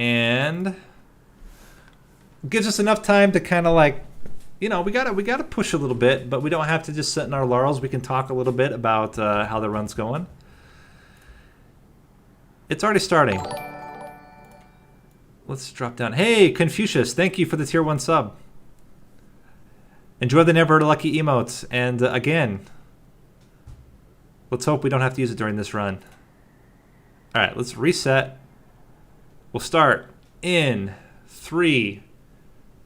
And gives us enough time to kind of like, you know, we gotta push a little bit, but we don't have to just sit in our laurels. We can talk a little bit about how the run's going. It's already starting. Let's drop down. Hey, Confucius, thank you for the tier 1 sub. Enjoy the never lucky emotes. And again, let's hope we don't have to use it during this run. All right, let's reset. We'll start in 3,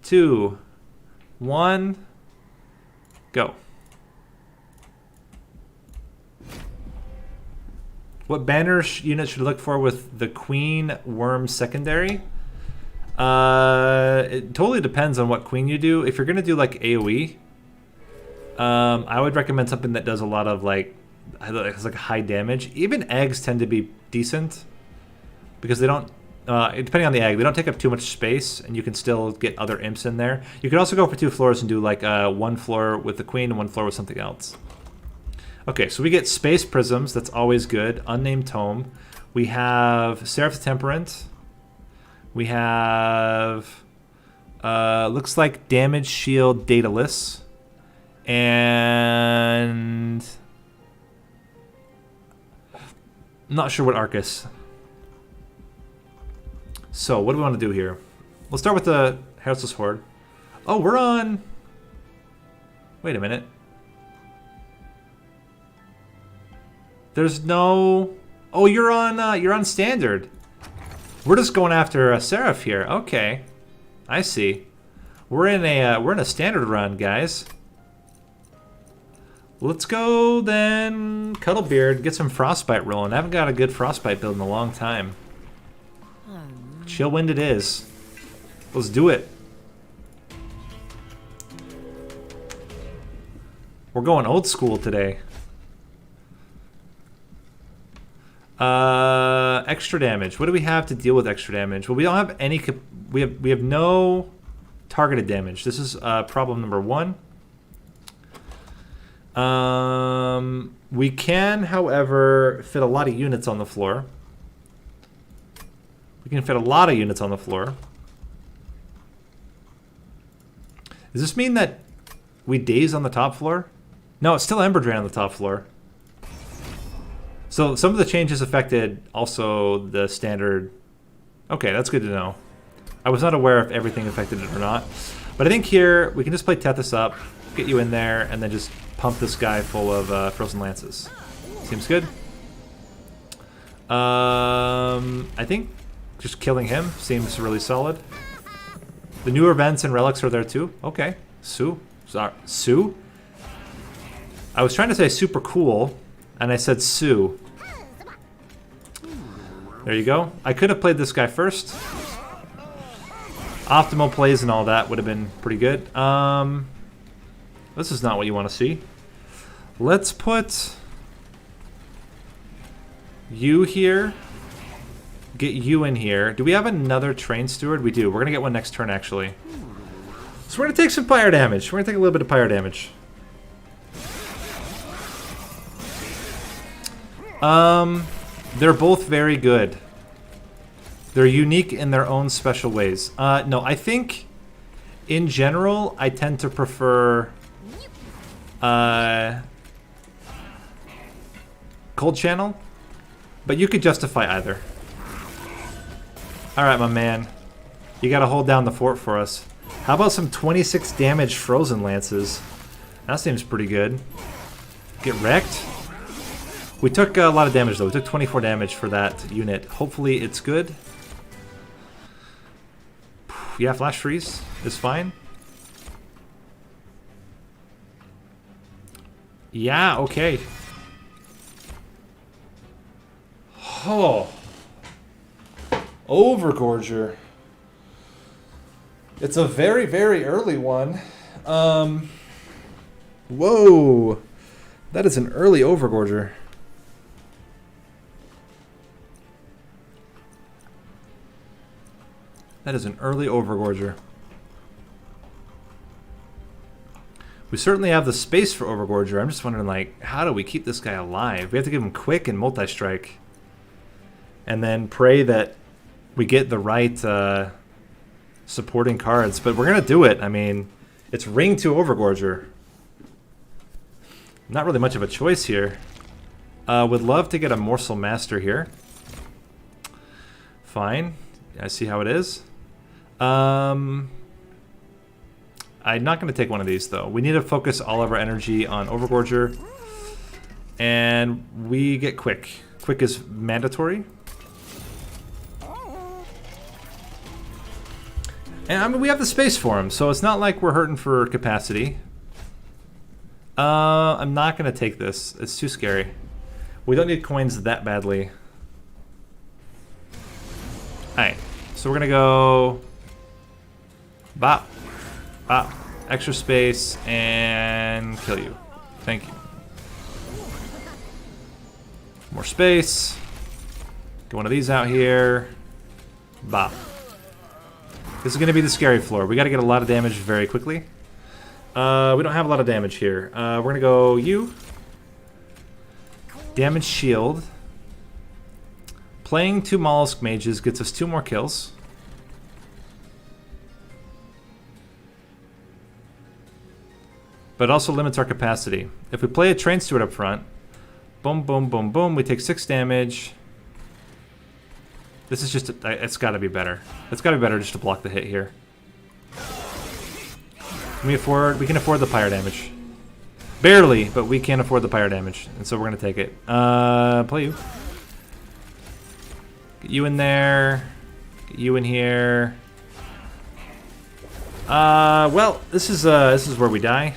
2, 1, go. What banner unit should look for with the Queen Worm secondary? It totally depends on what queen you do. If you're gonna do like AoE, I would recommend something that does a lot of like has like high damage. Even eggs tend to be decent because they don't. Depending on the egg, they don't take up too much space, and you can still get other imps in there. You could also go for 2 floors and do like 1 floor with the queen and 1 floor with something else. Okay, so we get space prisms. That's always good. Unnamed tome. We have Seraph the Temperate. We have looks like damage shield Daedalus, and I'm not sure what Arcus. So what do we want to do here? Let's start with the Houseless Horde. Oh, we're on. Wait a minute. There's no. Oh, you're on standard. We're just going after a Seraph here. Okay, I see. We're in a standard run, guys. Let's go then. Cuddlebeard, get some Frostbite rolling. I haven't got a good Frostbite build in a long time. Chill Wind it is. Let's do it. We're going old school today. Extra damage. What do we have to deal with extra damage? Well, we don't have any. We have no targeted damage. This is problem number 1. We can, however, fit a lot of units on the floor. We can fit a lot of units on the floor. Does this mean that we daze on the top floor? No, it's still Ember Drain on the top floor. So some of the changes affected also the standard. Okay, that's good to know. I was not aware if everything affected it or not. But I think here we can just play Tethys up, get you in there, and then just pump this guy full of Frozen Lances. Seems good. I think just killing him seems really solid. The newer events and relics are there too. Okay. Sue. Sorry. Sue? I was trying to say super cool, and I said Sue. There you go. I could have played this guy first. Optimal plays and all that would have been pretty good. This is not what you want to see. Let's put you here. Get you in here. Do we have another Train Steward? We do. We're going to get one next turn, actually. So we're going to take some pyre damage. We're going to take a little bit of pyre damage. They're both very good. They're unique in their own special ways. No, I think in general, I tend to prefer Cold Channel, but you could justify either. All right, my man. You got to hold down the fort for us. How about some 26 damage Frozen Lances? That seems pretty good. Get wrecked. We took a lot of damage, though. We took 24 damage for that unit. Hopefully it's good. Yeah, Flash Freeze is fine. Yeah, okay. Oh. Overgorger. It's a very, very early one. Whoa. That is an early Overgorger. That is an early Overgorger. We certainly have the space for Overgorger. I'm just wondering, like, how do we keep this guy alive? We have to give him quick and multi-strike. And then pray that we get the right supporting cards. But we're going to do it. I mean, it's Ring to Overgorger. Not really much of a choice here. Would love to get a Morsel Master here. Fine. I see how it is. I'm not going to take one of these, though. We need to focus all of our energy on Overgorger. And we get Quick. Quick is mandatory. And I mean, we have the space for him, so it's not like we're hurting for capacity. I'm not going to take this. It's too scary. We don't need coins that badly. Alright, so we're going to go... Bop. Bop. Extra space, and kill you. Thank you. More space. Get one of these out here. Bop. This is going to be the scary floor. We got to get a lot of damage very quickly. We don't have a lot of damage here. We're going to go you. Damage shield. Playing 2 Mollusk Mages gets us 2 more kills. But it also limits our capacity. If we play a Train Steward up front, boom, boom, boom, boom, we take 6 damage. This is just, it's got to be better. It's got to be better just to block the hit here. Can we afford, we can afford the pyre damage. Barely, but we can't afford the pyre damage. And so we're going to take it. Play you. Get you in there. Get you in here. Well, this is where we die.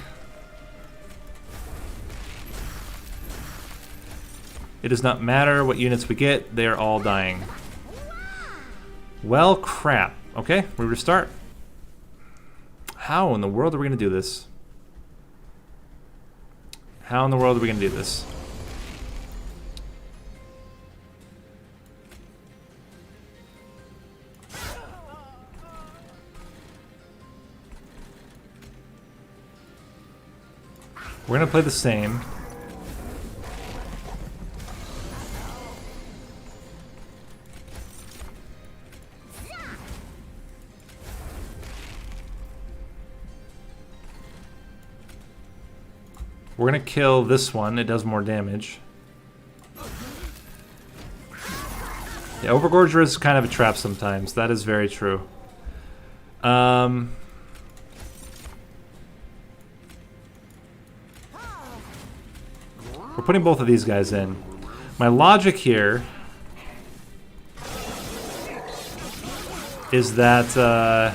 It does not matter what units we get, they are all dying. Well, crap. Okay, we restart. How in the world are we going to do this? How in the world are we going to do this? We're going to play the same. We're going to kill this one. It does more damage. Yeah, Overgorger is kind of a trap sometimes. That is very true. We're putting both of these guys in. My logic here is that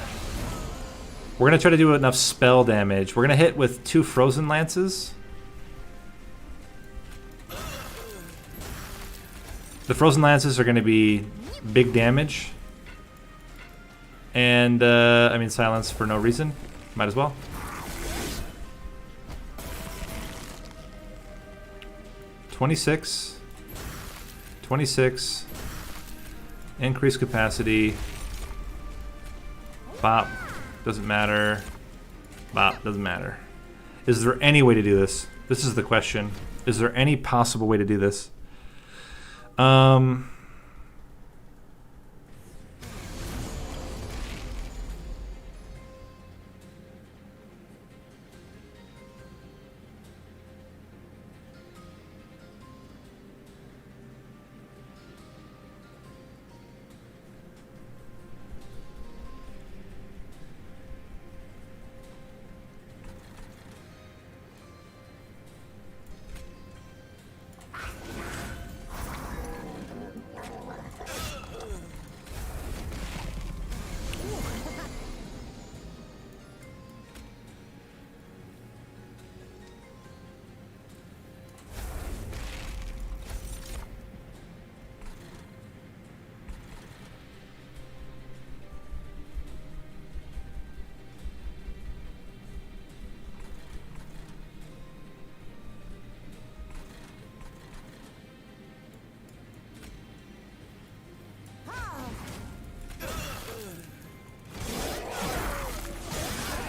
we're going to try to do enough spell damage. We're going to hit with 2 Frozen Lances. The Frozen Lances are going to be big damage. And, I mean, silence for no reason. Might as well. $26. 26. Increase capacity. Bop. Doesn't matter. Bop. Doesn't matter. Is there any way to do this? This is the question. Is there any possible way to do this?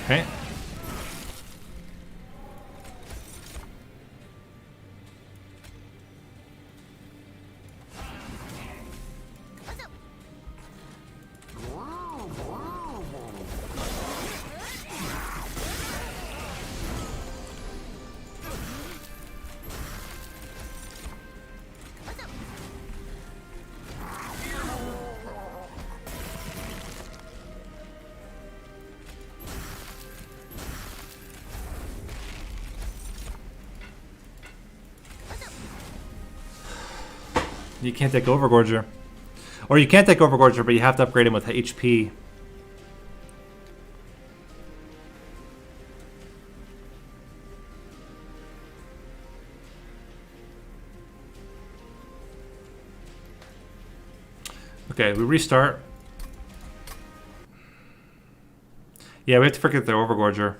Okay. You can't take Overgorger. Or you can't take Overgorger, but you have to upgrade him with HP. Okay, we restart. Yeah, we have to forget the Overgorger.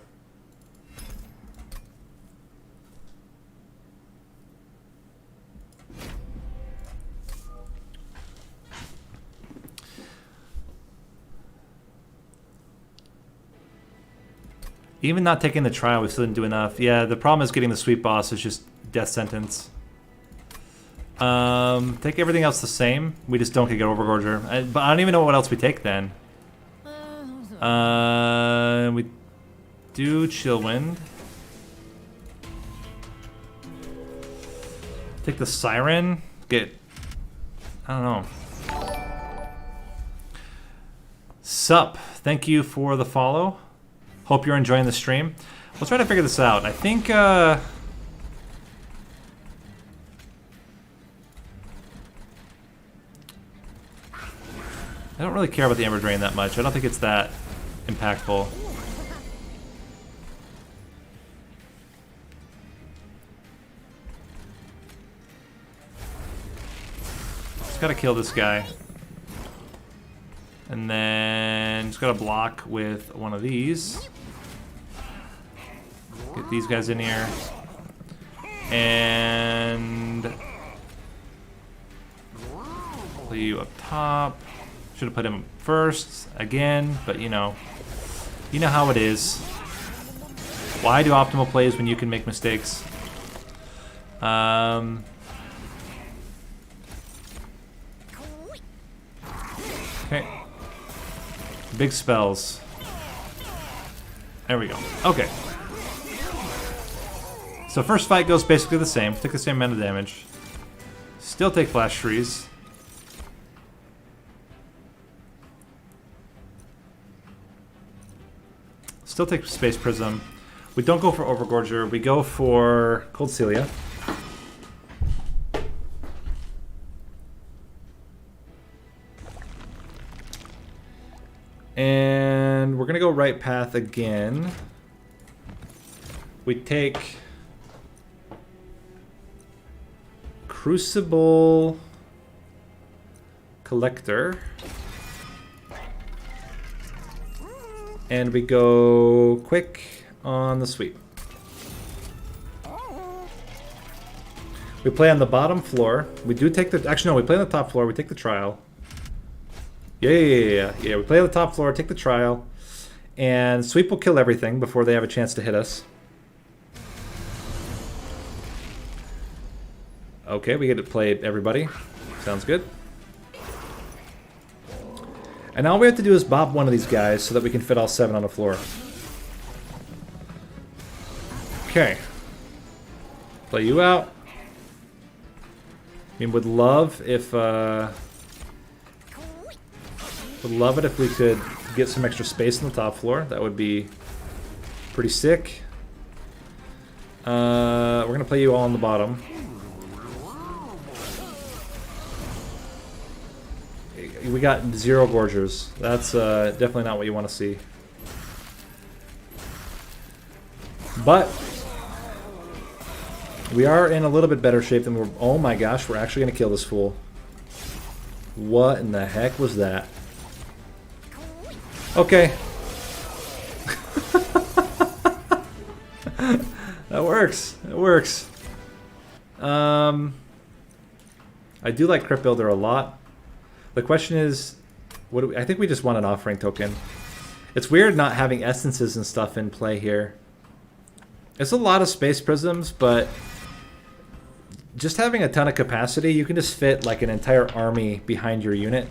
Even not taking the trial, we still didn't do enough. Yeah, the problem is getting the sweet boss is just death sentence. Take everything else the same. We just don't get Overgorger. But I don't even know what else we take then. We do Chill Wind. Take the Siren. Get... I don't know. Sup. Thank you for the follow. Hope you're enjoying the stream. We'll try to figure this out. I think, I don't really care about the Ember Drain that much. I don't think it's that impactful. Just gotta kill this guy. And then just gotta block with one of these. Get these guys in here. And play you up top. Should have put him first again, but you know how it is. Why do optimal plays when you can make mistakes? Okay. Big spells. There we go. Okay. So first fight goes basically the same. Take the same amount of damage. Still take Flash Freeze. Still take Space Prism. We don't go for Overgorger. We go for Cold Celia. And we're gonna go right path again. We take Crucible Collector. And we go quick on the sweep. We play on the bottom floor. We do take the... Actually, no, we play on the top floor. We take the trial. Yeah. We play on the top floor, take the trial. And sweep will kill everything before they have a chance to hit us. Okay, we get to play everybody. Sounds good. And all we have to do is bop one of these guys so that we can fit all 7 on the floor. Okay. Play you out. I mean, would love if, would love it if we could get some extra space on the top floor. That would be pretty sick. We're gonna play you all on the bottom. We got 0 Gorgers. That's definitely not what you want to see. But we are in a little bit better shape than we were. Oh my gosh, we're actually going to kill this fool. What in the heck was that? Okay. That works. It works. I do like Crypt Builder a lot. The question is, what do we, I think we just want an offering token. It's weird not having essences and stuff in play here. It's a lot of space prisms, but just having a ton of capacity, you can just fit like an entire army behind your unit.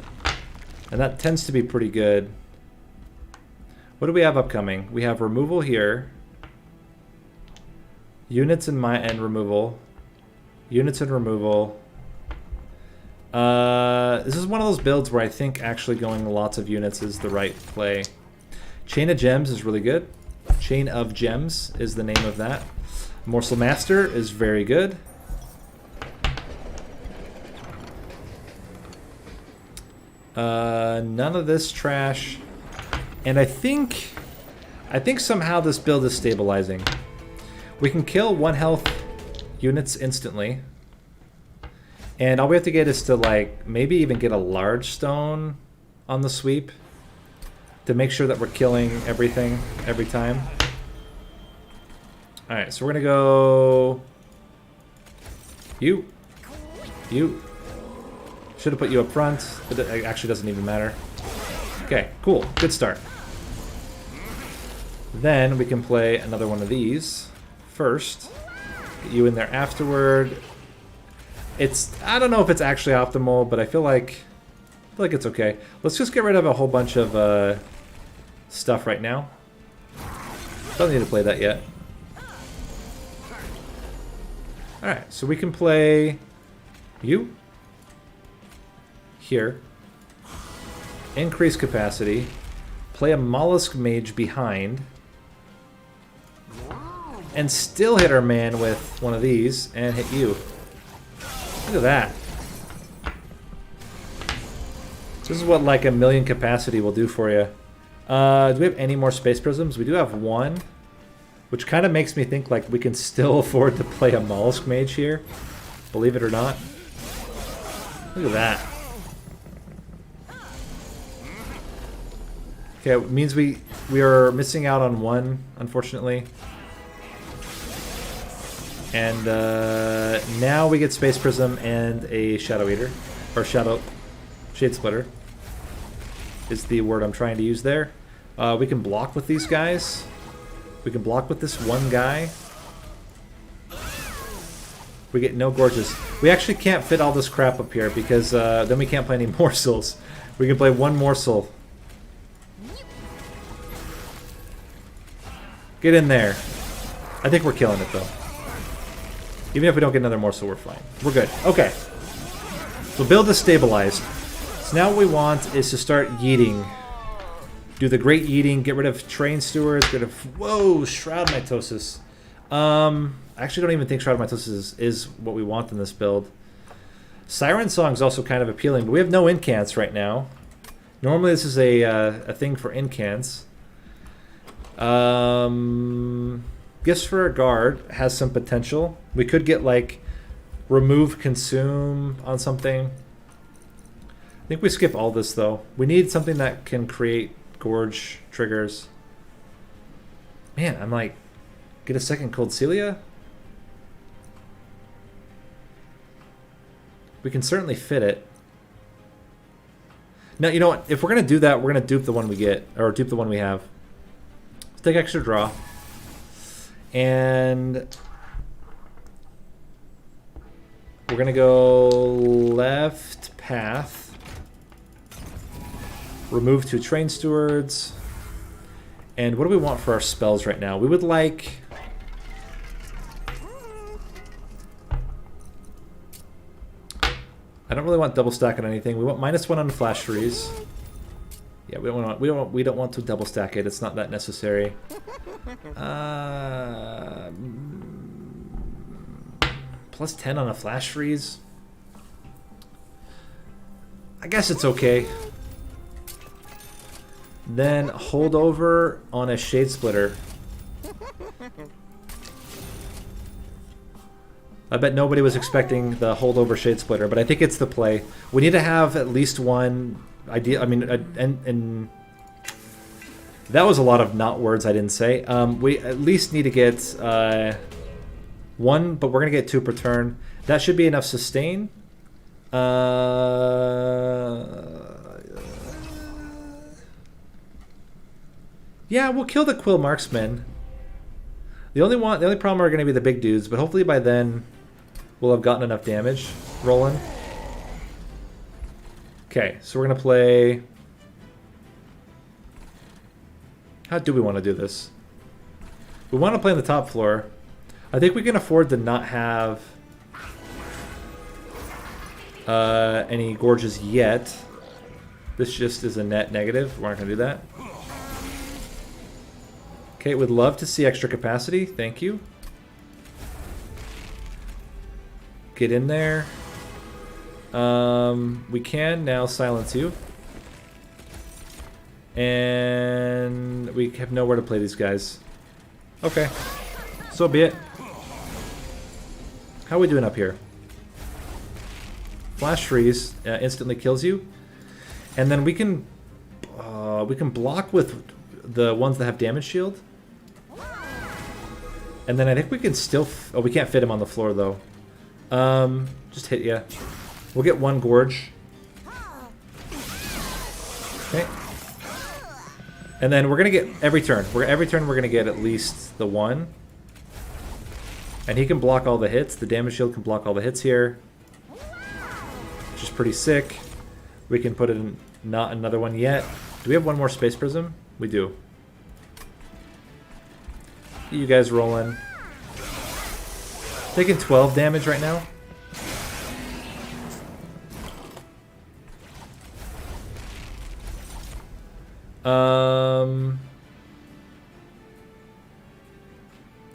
And that tends to be pretty good. What do we have upcoming? We have removal here. Units and removal. Units and removal. This is one of those builds where I think actually going lots of units is the right play. Chain of Gems is really good. Chain of Gems is the name of that. Morsel Master is very good. None of this trash. And I think somehow this build is stabilizing. We can kill 1 health units instantly. And all we have to get is to, like, maybe even get a large stone on the sweep to make sure that we're killing everything every time. Alright, so we're gonna go... You. Should have put you up front, but it actually doesn't even matter. Okay, cool. Good start. Then we can play another one of these first. Get you in there afterward. I don't know if it's actually optimal, but I feel like it's okay. Let's just get rid of a whole bunch of stuff right now. Don't need to play that yet. Alright, so we can play you here. Increase capacity. Play a mollusk mage behind. And still hit our man with one of these and hit you. Look at that. This is what like 1,000,000 capacity will do for you. Do we have any more space prisms? We do have one, which kind of makes me think like we can still afford to play a mollusk mage here, believe it or not. Look at that. Okay, it means we are missing out on one, unfortunately. And now we get Space Prism and a Shadow Eater. Or Shade Splitter is the word I'm trying to use there. We can block with these guys. We can block with this one guy. We get no gorges. We actually can't fit all this crap up here because then we can't play any morsels. We can play one morsel. Get in there. I think we're killing it though. Even if we don't get another morsel, we're fine. We're good. Okay. So build is stabilized. So now what we want is to start yeeting. Do the great yeeting. Get rid of train stewards. Get rid of... Whoa! Shroud Mitosis. I actually don't even think Shroud Mitosis is what we want in this build. Siren Song is also kind of appealing, but we have no incants right now. Normally this is a thing for incants. Gifts for a Guard has some potential. We could get like remove consume on something. I think we skip all this though. We need something that can create gorge triggers. Man, I'm like, get a second Cold Celia? We can certainly fit it. Now, you know what? If we're going to do that, we're going to dupe the one we get, or dupe the one we have. Let's take extra draw. And we're going to go left path. Remove 2 train stewards. And what do we want for our spells right now? We would like... I don't really want double stack on anything. We want -1 on flash freeze. Yeah, we don't want to double stack it. It's not that necessary. +10 on a flash freeze. I guess it's okay. Then hold over on a Shade Splitter. I bet nobody was expecting the holdover Shade Splitter, but I think it's the play. We need to have at least one idea. I mean, and that was a lot of not words I didn't say. We at least need to get one, but we're gonna get 2 per turn. That should be enough sustain. Yeah, we'll kill the Quill Marksman. The only problem are going to be the big dudes, but hopefully by then we'll have gotten enough damage rolling. Okay, so we're going to play... How do we want to do this? We want to play on the top floor. I think we can afford to not have any gorges yet. This just is a net negative. We're not going to do that. Okay, would love to see extra capacity. Thank you. Get in there. We can now silence you. And we have nowhere to play these guys. Okay. So be it. How are we doing up here? Flash freeze instantly kills you. And then we can block with the ones that have damage shield. And then I think we can still... oh, we can't fit him on the floor, though. Just hit ya. We'll get one Gorge. Okay. And then we're going to get... every turn we're going to get at least the one. And he can block all the hits. The damage shield can block all the hits here. Which is pretty sick. We can put in not another one yet. Do we have one more Space Prism? We do. You guys rolling. Taking 12 damage right now.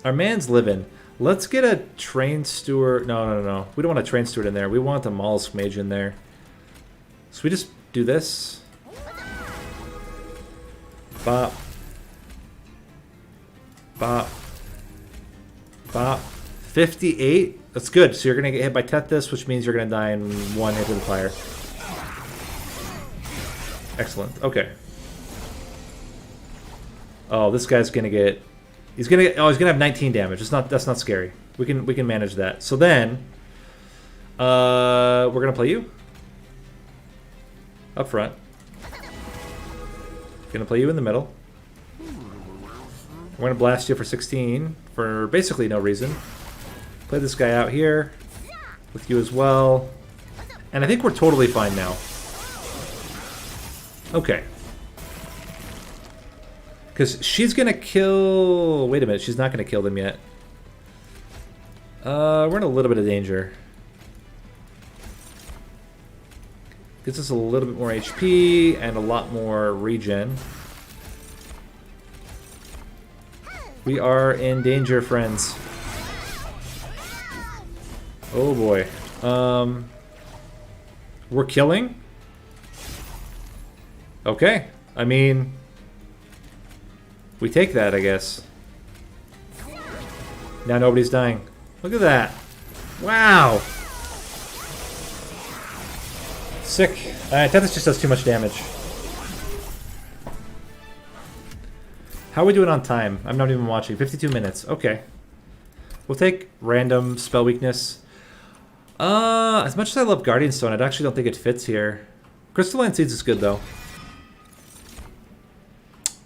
Our man's living. Let's get a Train Steward. No. We don't want a Train Steward in there. We want a Mollusk Mage in there. So we just do this. Bop. Bop. Bop. 58? That's good. So you're going to get hit by Tethys, which means you're going to die in one hit with the fire. Excellent. Okay. Oh, this guy's going to get... he's going to have 19 damage. That's not scary. We can manage that. So then we're going to play you up front. Going to play you in the middle. We're going to blast you for 16 for basically no reason. Play this guy out here with you as well. And I think we're totally fine now. Okay. Because she's going to kill... wait a minute, she's not going to kill them yet. We're in a little bit of danger. Gives us a little bit more HP and a lot more regen. We are in danger, friends. Oh boy. We're killing? Okay. I mean, we take that, I guess. Now nobody's dying. Look at that. Wow. Sick. Tethys just does too much damage. How are we doing on time? I'm not even watching. 52 minutes. Okay. We'll take random spell weakness. As much as I love Guardian Stone, I actually don't think it fits here. Crystalline Seeds is good, though.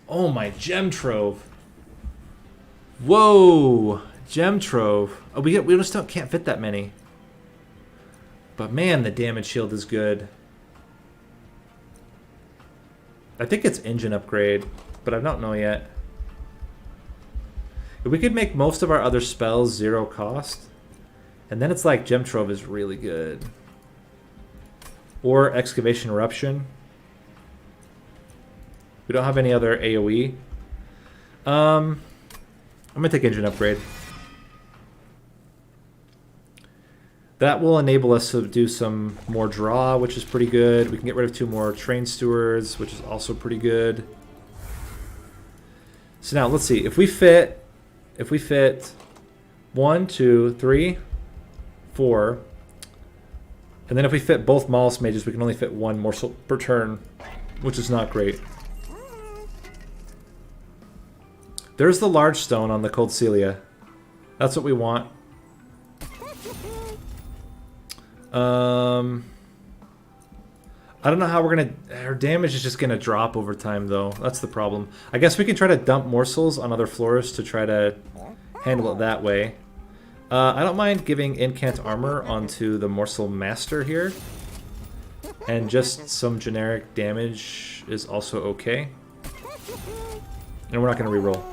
Oh, my Gem Trove. Whoa. Gem Trove. Oh, we just can't fit that many. But man, the damage shield is good. I think it's engine upgrade, but I don't know yet. If we could make most of our other spells 0 cost, and then it's like Gem Trove is really good. Or Excavation Eruption. We don't have any other AoE. I'm gonna take engine upgrade. That will enable us to do some more draw, which is pretty good. We can get rid of 2 more Train Stewards, which is also pretty good. So now let's see if we fit 1, 2, 3, 4, and then if we fit both Mollusk Mages, we can only fit 1 morsel per turn, which is not great. There's the large stone on the Cold Celia. That's what we want. I don't know how we're gonna... our damage is just gonna drop over time, though. That's the problem. I guess we can try to dump morsels on other floors to try to handle it that way. I don't mind giving incant armor onto the Morsel Master here. And just some generic damage is also okay. And we're not gonna reroll.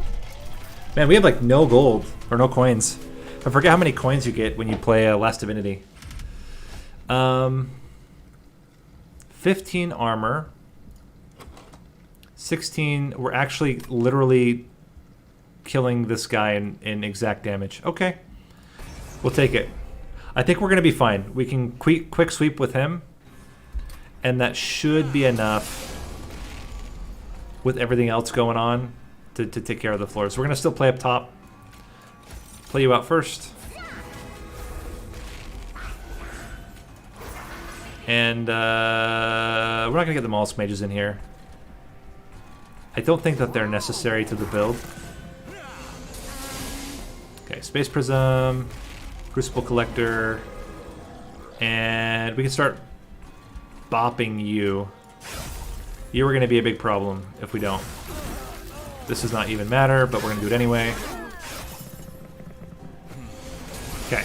Man, we have like no gold, or no coins. I forget how many coins you get when you play Last Divinity. 15 armor. 16, we're actually literally killing this guy in exact damage. Okay. We'll take it. I think we're going to be fine. We can quick sweep with him. And that should be enough with everything else going on to take care of the floor. So we're going to still play up top. Play you out first. And we're not going to get the Mollusk Mages in here. I don't think that they're necessary to the build. Okay, Space Prism, Crucible Collector, and we can start bopping you. You are going to be a big problem if we don't. This does not even matter, but we're going to do it anyway. Okay.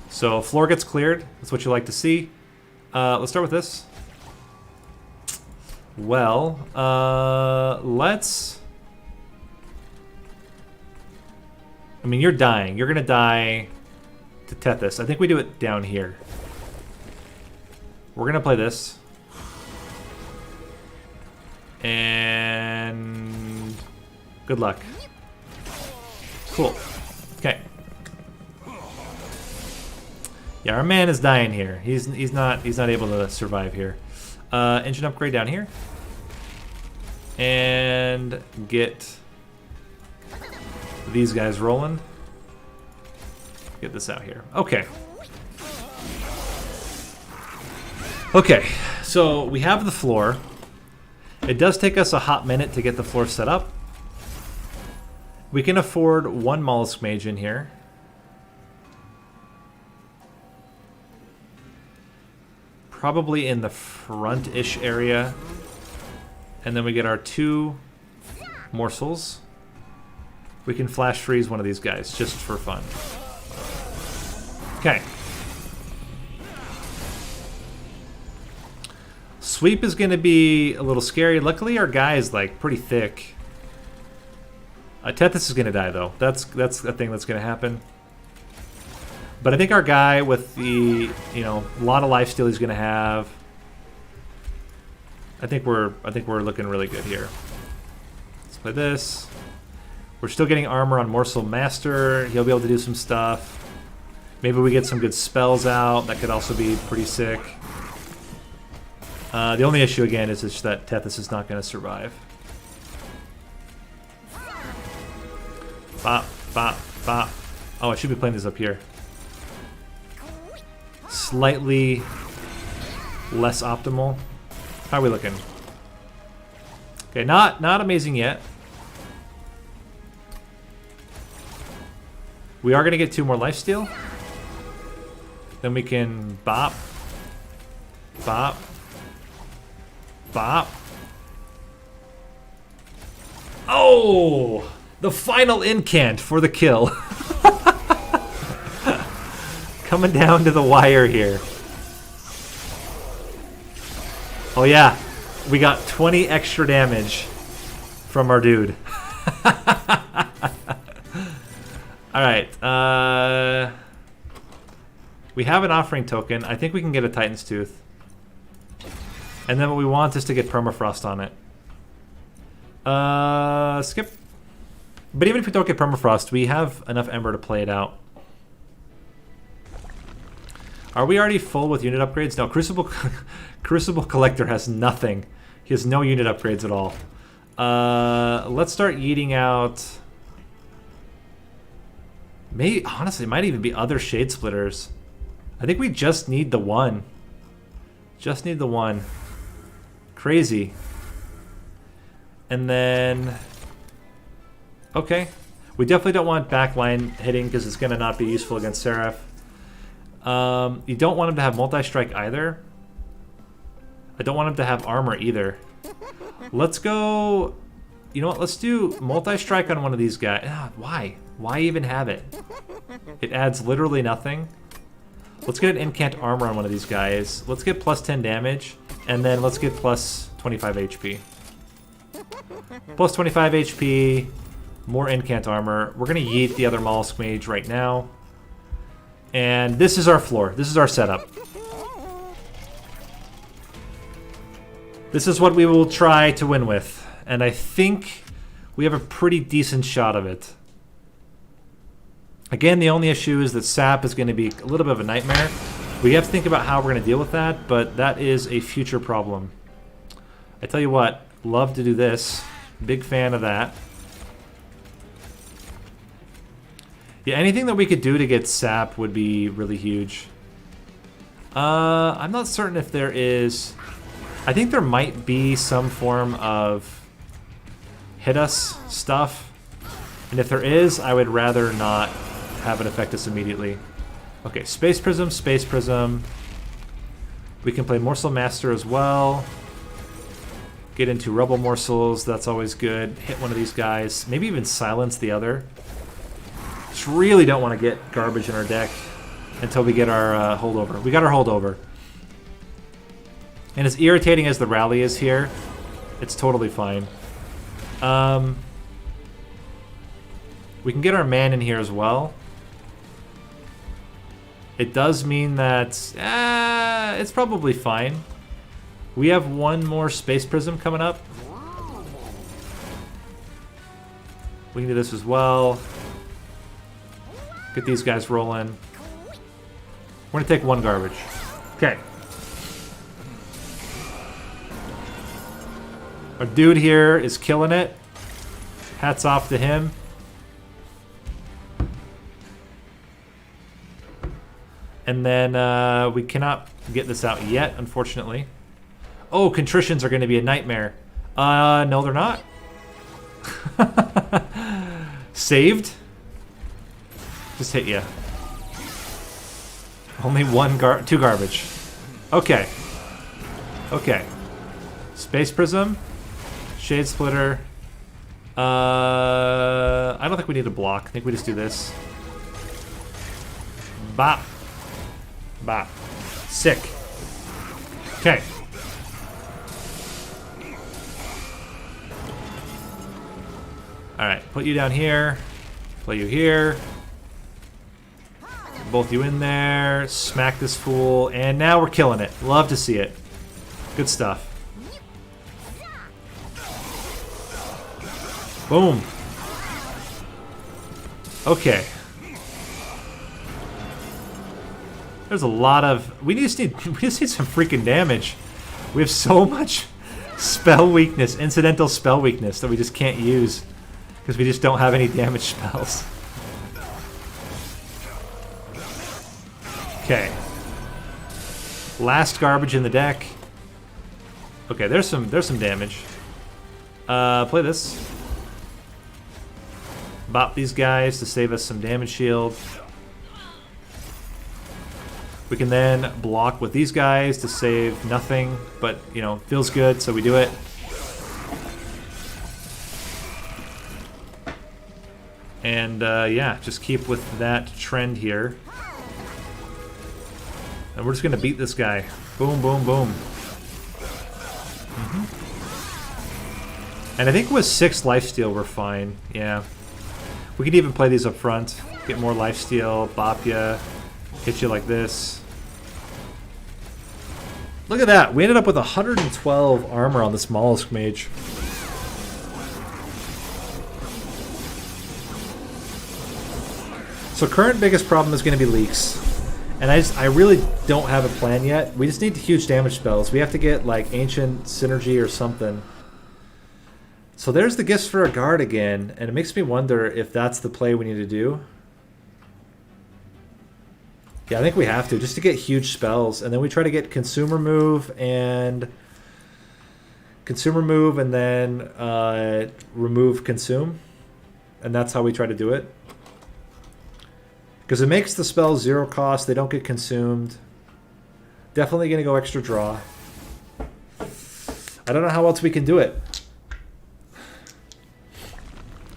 So floor gets cleared. That's what you like to see. Let's start with this. Well, let's... I mean, you're dying. You're going to die to Tethys. I think we do it down here. We're going to play this. And good luck. Cool. Okay. Yeah, our man is dying here. He's not able to survive here. Engine upgrade down here. And get these guys rolling. Get this out here. Okay. Okay, so we have the floor. It does take us a hot minute to get the floor set up. We can afford one Mollusk Mage in here. Probably in the front-ish area. And then we get our 2 morsels. We can flash freeze one of these guys just for fun. Okay. Sweep is going to be a little scary. Luckily, our guy is like pretty thick. Tethys is going to die though. That's a thing that's going to happen. But I think our guy with the a lot of lifesteal he's going to have. I think we're looking really good here. Let's play this. We're still getting armor on Morsel Master. He'll be able to do some stuff. Maybe we get some good spells out. That could also be pretty sick. The only issue, again, is just that Tethys is not going to survive. Bop, bop, bop. Oh, I should be playing this up here. Slightly less optimal. How are we looking? Okay, not amazing yet. We are going to get 2 more lifesteal. Then we can bop, bop, bop. Oh! The final incant for the kill. Coming down to the wire here. Oh yeah, we got 20 extra damage from our dude. Alright, we have an offering token. I think we can get a Titan's Tooth. And then what we want is to get Permafrost on it. Skip. But even if we don't get Permafrost, we have enough Ember to play it out. Are we already full with unit upgrades? No, Crucible Collector has nothing. He has no unit upgrades at all. Let's start yeeting out... Maybe, honestly, it might even be other Shade Splitters. I think we just need the one. Just need the one. Crazy. And then... Okay. We definitely don't want backline hitting because it's going to not be useful against Seraph. You don't want him to have multi-strike either. I don't want him to have armor either. Let's go... You know what? Let's do multi-strike on one of these guys. Why? Why even have it? It adds literally nothing. Let's get an incant armor on one of these guys. Let's get plus 10 damage. And then let's get plus 25 HP. Plus 25 HP. More incant armor. We're going to yeet the other Mollusk Mage right now. And this is our floor. This is our setup. This is what we will try to win with. And I think we have a pretty decent shot of it. Again, the only issue is that sap is going to be a little bit of a nightmare. We have to think about how we're going to deal with that, but that is a future problem. I tell you what, Love to do this. Big fan of that. Yeah, anything that we could do to get sap would be really huge. I'm not certain if there is... I think there might be some form of hit us stuff. And if there is, I would rather not have it affect us immediately. Okay, Space Prism, Space Prism. We can play Morsel Master as well. Get into Rubble Morsels, that's always good. Hit one of these guys. Maybe even silence the other. Just really don't want to get garbage in our deck until we get our holdover. We got our holdover. And as irritating as the rally is here, it's totally fine. We can get our man in here as well. It does mean that it's probably fine. We have one more Space Prism coming up. We can do this as well. Get these guys rolling. We're gonna take one garbage. Okay. Our dude here is killing it. Hats off to him. And then we cannot get this out yet, unfortunately. Oh, contritions are going to be a nightmare. No, they're not. Saved? Just hit you. Only two garbage. Okay. Okay. Space Prism. Shade Splitter. I don't think we need to block. I think we just do this. Bop. Bop. Sick. Okay. Alright, put you down here. Play you here. Both you in there. Smack this fool. And now we're killing it. Love to see it. Good stuff. Boom. Okay. There's a lot of... We just need some freaking damage. We have so much spell weakness, incidental spell weakness, that we just can't use. Because we just don't have any damage spells. Okay. Last garbage in the deck. Okay, there's some damage. Play this. Bop these guys to save us some damage shield. We can then block with these guys to save nothing, but, you know, feels good, so we do it. And, yeah, just keep with that trend here. And we're just going to beat this guy. Boom, boom, boom. And I think with 6 lifesteal, we're fine. Yeah. We could even play these up front. Get more lifesteal, bop ya, hit you like this. Look at that. We ended up with 112 armor on this Mollusk Mage. So current biggest problem is going to be leaks. And I really don't have a plan yet. We just need huge damage spells. We have to get like Ancient Synergy or something. So there's the Gifts for a Guard again, and it makes me wonder if that's the play we need to do. Yeah, I think we have to, just to get huge spells. And then we try to get Consumer Move and then remove Consume. And that's how we try to do it. Because it makes the spells 0 cost, they don't get consumed. Definitely going to go extra draw. I don't know how else we can do it.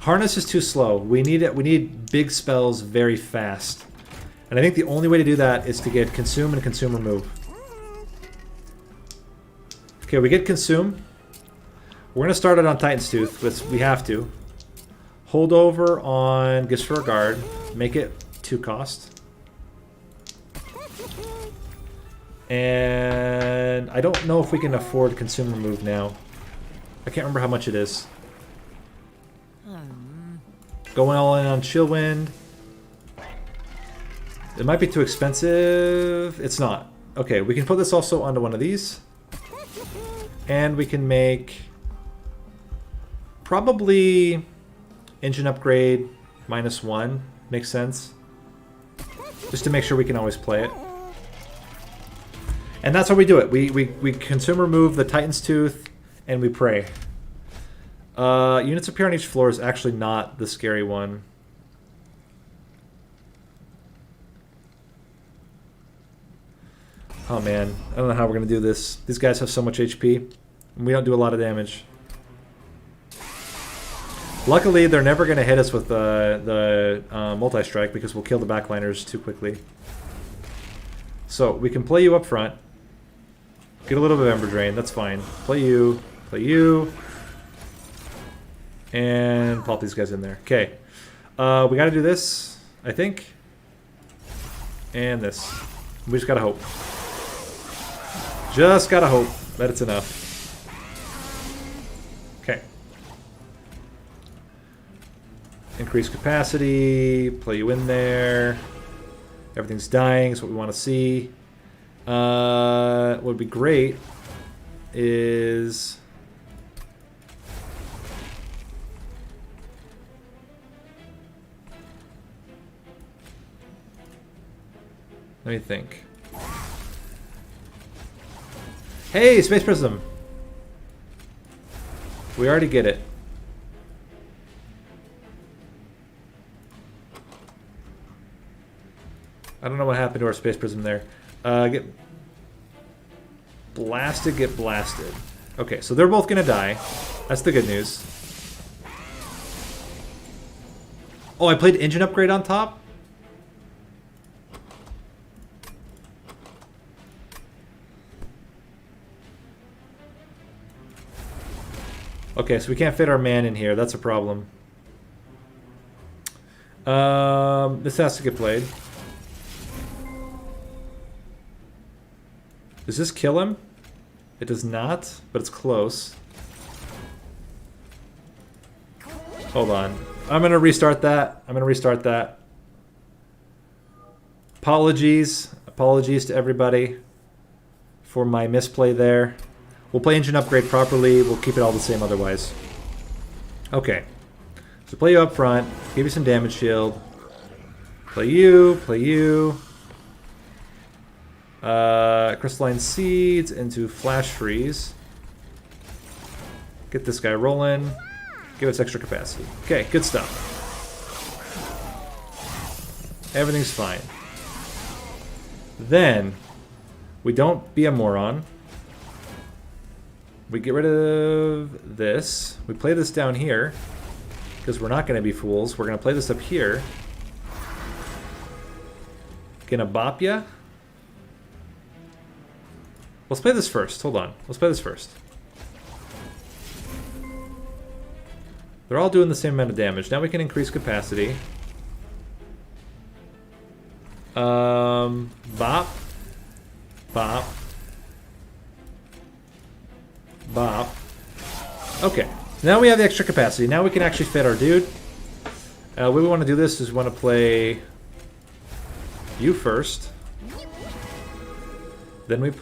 Harness is too slow. We need big spells very fast. And I think the only way to do that is to get Consume and Consume Remove. Okay, we get Consume. We're going to start it on Titan's Tooth, which we have to. Hold over on Gifts for a Guard. Make it 2 cost. And I don't know if we can afford Consume Remove now. I can't remember how much it is. Going all in on Chill Wind. It might be too expensive. It's not. Okay, we can put this also onto one of these. And we can make Probably engine upgrade -1 makes sense. Just to make sure we can always play it. And that's how we do it. We consume remove the Titan's Tooth and we pray. Units appear on each floor is actually not the scary one. Oh man, I don't know how we're going to do this. These guys have so much HP, and we don't do a lot of damage. Luckily, they're never going to hit us with the multi-strike because we'll kill the backliners too quickly. So, we can play you up front. Get a little bit of Ember Drain, that's fine. Play you, and pop these guys in there. Okay, we got to do this, I think. And this. We just got to hope. Just gotta hope that it's enough. Okay. Increase capacity, play you in there. Everything's dying, is what we want to see. What would be great is... Let me think. Hey, Space Prism! We already get it. I don't know what happened to our Space Prism there. Get blasted, get blasted. Okay, so they're both gonna die. That's the good news. Oh, I played engine upgrade on top? Okay, so we can't fit our man in here. That's a problem. This has to get played. Does this kill him? It does not, but it's close. Hold on. I'm going to restart that. Apologies. Apologies to everybody for my misplay there. We'll play engine upgrade properly. We'll keep it all the same otherwise. Okay. So play you up front. Give you some damage shield. Play you. Crystalline Seeds into Flash Freeze. Get this guy rolling. Give us extra capacity. Okay, good stuff. Everything's fine. Then, we don't be a moron. We get rid of this. We play this down here, because we're not going to be fools. We're going to play this up here. Gonna bop ya. Let's play this first. Hold on. Let's play this first. They're all doing the same amount of damage. Now we can increase capacity. Bop. Bop. Bop. Okay. Now we have the extra capacity. Now we can actually fit our dude. The way we want to do this is we want to play you first. Then we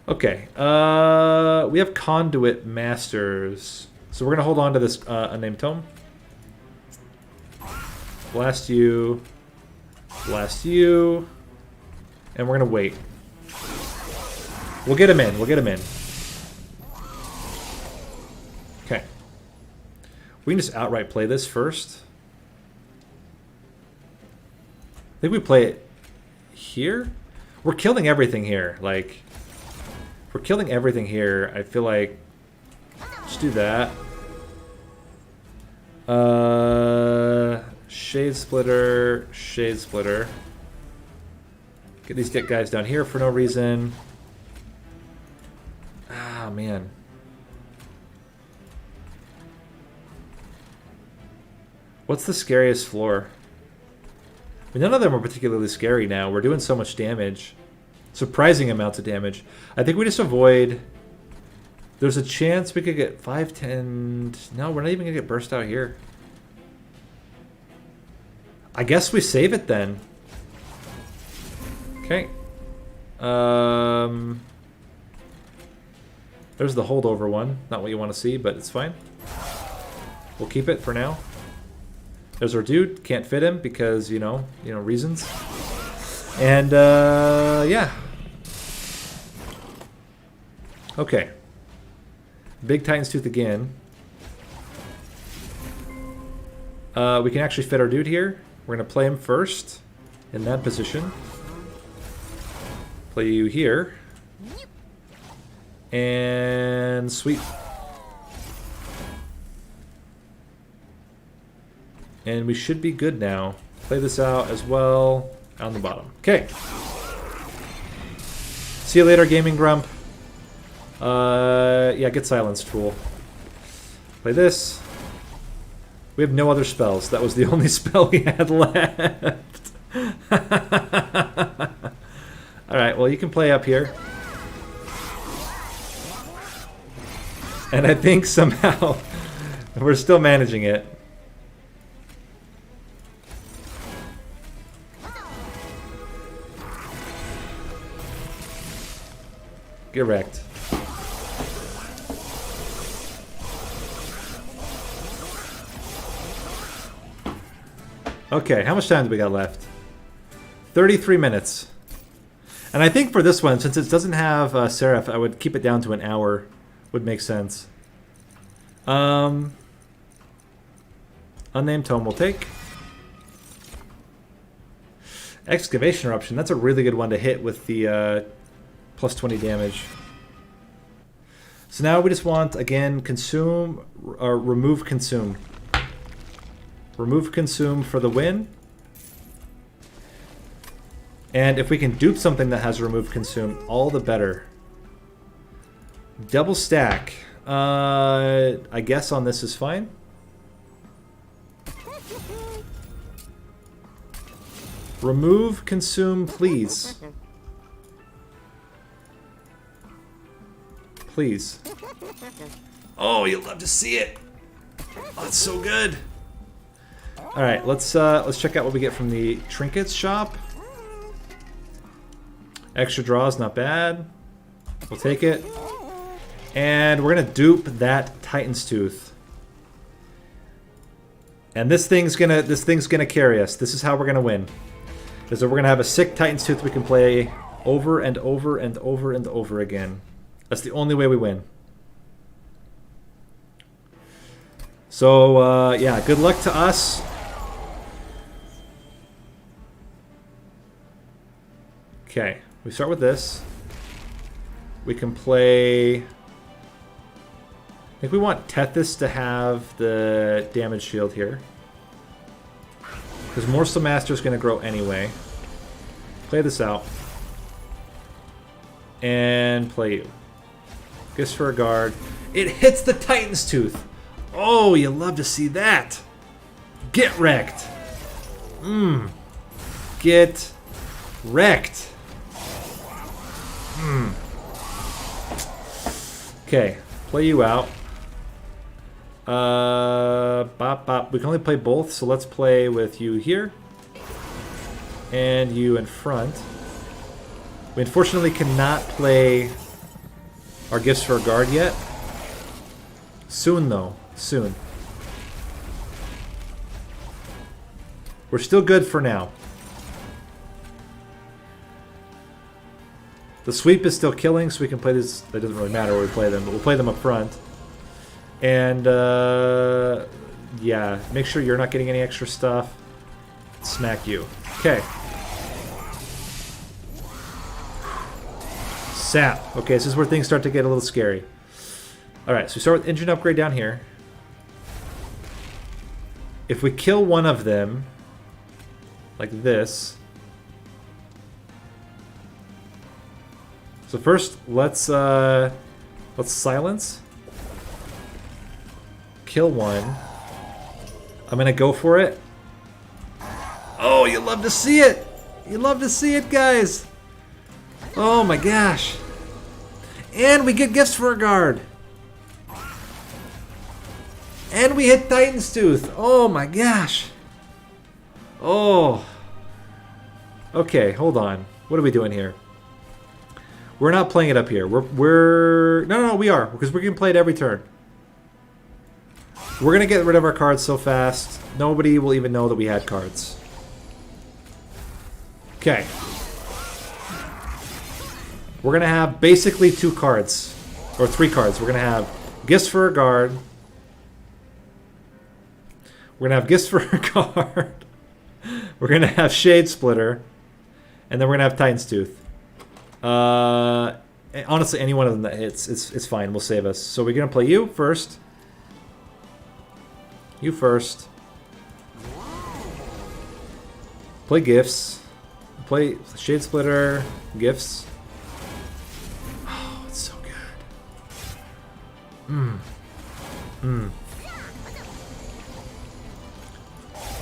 okay. We have Conduit Masters. So we're going to hold on to this Unnamed Tome. Blast you. Blast you. And we're going to wait. We'll get him in. We'll get him in. Okay. We can just outright play this first. I think we play it here. We're killing everything here. Like, we're killing everything here. I feel like just do that. Shade Splitter, Shade Splitter. Get these guys down here for no reason. Ah, man. What's the scariest floor? I mean, none of them are particularly scary now. We're doing so much damage. Surprising amounts of damage. I think we just avoid... There's a chance we could get 5, 10... No, we're not even going to get burst out here. I guess we save it then. There's the holdover one. Not what you want to see, but it's fine. We'll keep it for now. There's our dude. Can't fit him because, you know, reasons. And, yeah. Okay. Big Titan's Tooth again. We can actually fit our dude here. We're going to play him first in that position. Play you here. And sweep. And we should be good now. Play this out as well on the bottom. Okay. See you later, Gaming Grump. Yeah, get silenced, fool. Play this. We have no other spells. That was the only spell we had left. Alright, well, you can play up here. And I think somehow we're still managing it. Get wrecked. Okay, how much time do we got left? 33 minutes. And I think for this one, since it doesn't have Seraph, I would keep it down to an hour. Would make sense. Unnamed Tome we'll take. Excavation Eruption, that's a really good one to hit with the plus 20 damage. So now we just want, again, consume, or remove consume. Remove consume for the win. And if we can dupe something that has remove consume, all the better. Double stack. I guess on this is fine. Remove consume, please. Please. Oh, you'll love to see it. Oh, it's so good. All right, let's check out what we get from the trinkets shop. Extra draws, not bad. We'll take it. And we're gonna dupe that Titan's Tooth. And this thing's gonna carry us. This is how we're gonna win. Is that we're gonna have a sick Titan's Tooth we can play over and over and over and over again. That's the only way we win. So yeah, good luck to us. Okay, we start with this. We can play... I think we want Tethys to have the damage shield here. Because Morsel Master is going to grow anyway. Play this out. And play you. Gifts for a guard. It hits the Titan's Tooth! Oh, you love to see that! Get wrecked! Get wrecked! Okay, play you out. Bop, bop. We can only play both, so let's play with you here. And you in front. We unfortunately cannot play our Gifts for a Guard yet. Soon, though. Soon. We're still good for now. The sweep is still killing, so we can play this. It doesn't really matter where we play them, but we'll play them up front. And, yeah, make sure you're not getting any extra stuff. Smack you. Okay. Sap. Okay, this is where things start to get a little scary. Alright, so we start with engine upgrade down here. If we kill one of them, like this. So first, let's silence. Kill one. I'm gonna go for it. Oh, you love to see it! You love to see it, guys! Oh my gosh! And we get Gifts for a Guard! And we hit Titan's Tooth! Oh my gosh! Oh! Okay, hold on. What are we doing here? We're not playing it up here. We're no, we are, because we can play it every turn. We're gonna get rid of our cards so fast, nobody will even know that we had cards. Okay. We're gonna have basically 2 cards, or 3 cards. We're gonna have Gifts for a Guard. We're gonna have Gifts for a Guard. We're gonna have Shade Splitter, and then we're gonna have Titan's Tooth. Honestly, any one of them that hits, it's fine. Will save us. So we're gonna play you first. You first. Play Gifts. Play Shade Splitter. Gifts. Oh, it's so good.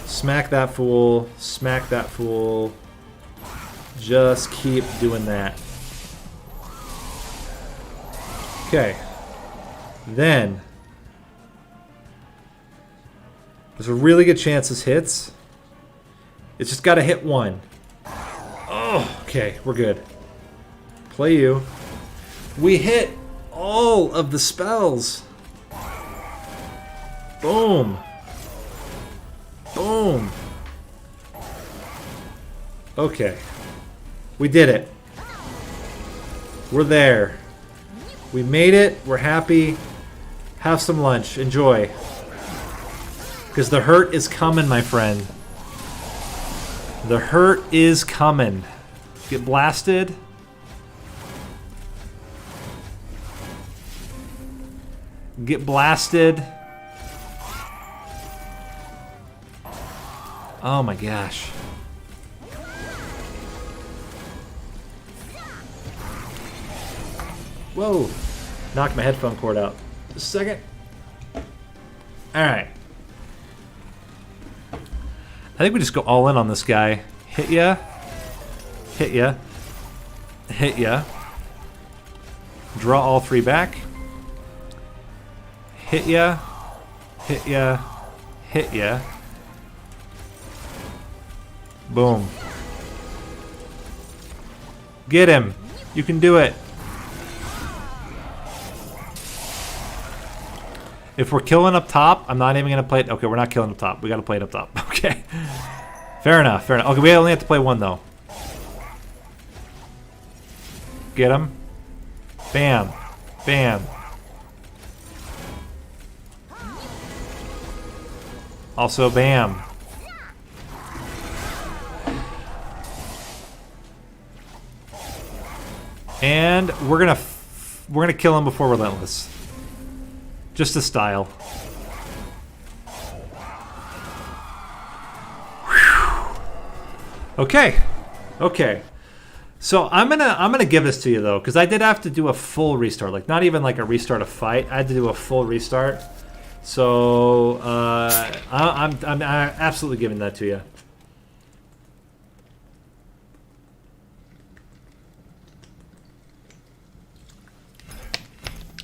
Smack that fool. Smack that fool. Just keep doing that. Okay. Then there's a really good chance this hits. It's just got to hit 1. Oh, okay, we're good. Play you. We hit all of the spells. Boom. Boom. Okay. We did it. We're there. We made it. We're happy. Have some lunch. Enjoy. Because the hurt is coming, my friend. The hurt is coming. Get blasted. Get blasted. Oh my gosh. Whoa. Knocked my headphone cord out. Just a second. Alright. I think we just go all in on this guy. Hit ya. Hit ya. Hit ya. Draw all 3 back. Hit ya. Hit ya. Hit ya. Boom. Get him. You can do it. If we're killing up top, I'm not even going to play it. Okay, we're not killing up top. We got to play it up top. Okay. Fair enough. Fair enough. Okay, we only have to play 1, though. Get him. Bam. Bam. Also, bam. And we're gonna kill him before Relentless. Just a style. Whew. Okay. Okay. So I'm gonna give this to you though, because I did have to do a full restart, like not even like a restart of fight. I had to do a full restart. So I'm absolutely giving that to you.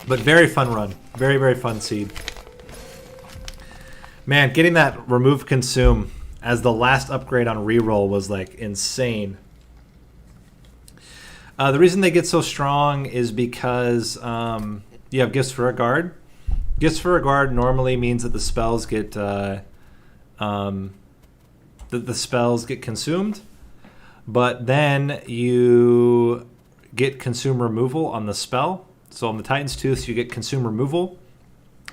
But very fun run. Very, very fun seed. Man, getting that remove consume as the last upgrade on reroll was like insane. The reason they get so strong is because you have Gifts for a Guard. Gifts for a Guard normally means that the spells get the spells get consumed, but then you get consume removal on the spell. So on the Titan's Tooth, you get consume removal.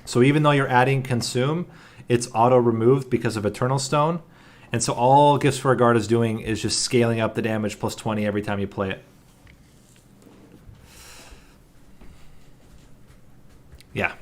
So even though you're adding consume, it's auto removed because of Eternal Stone. And so all Gifts for a Guard is doing is just scaling up the damage plus 20 every time you play it. Yeah.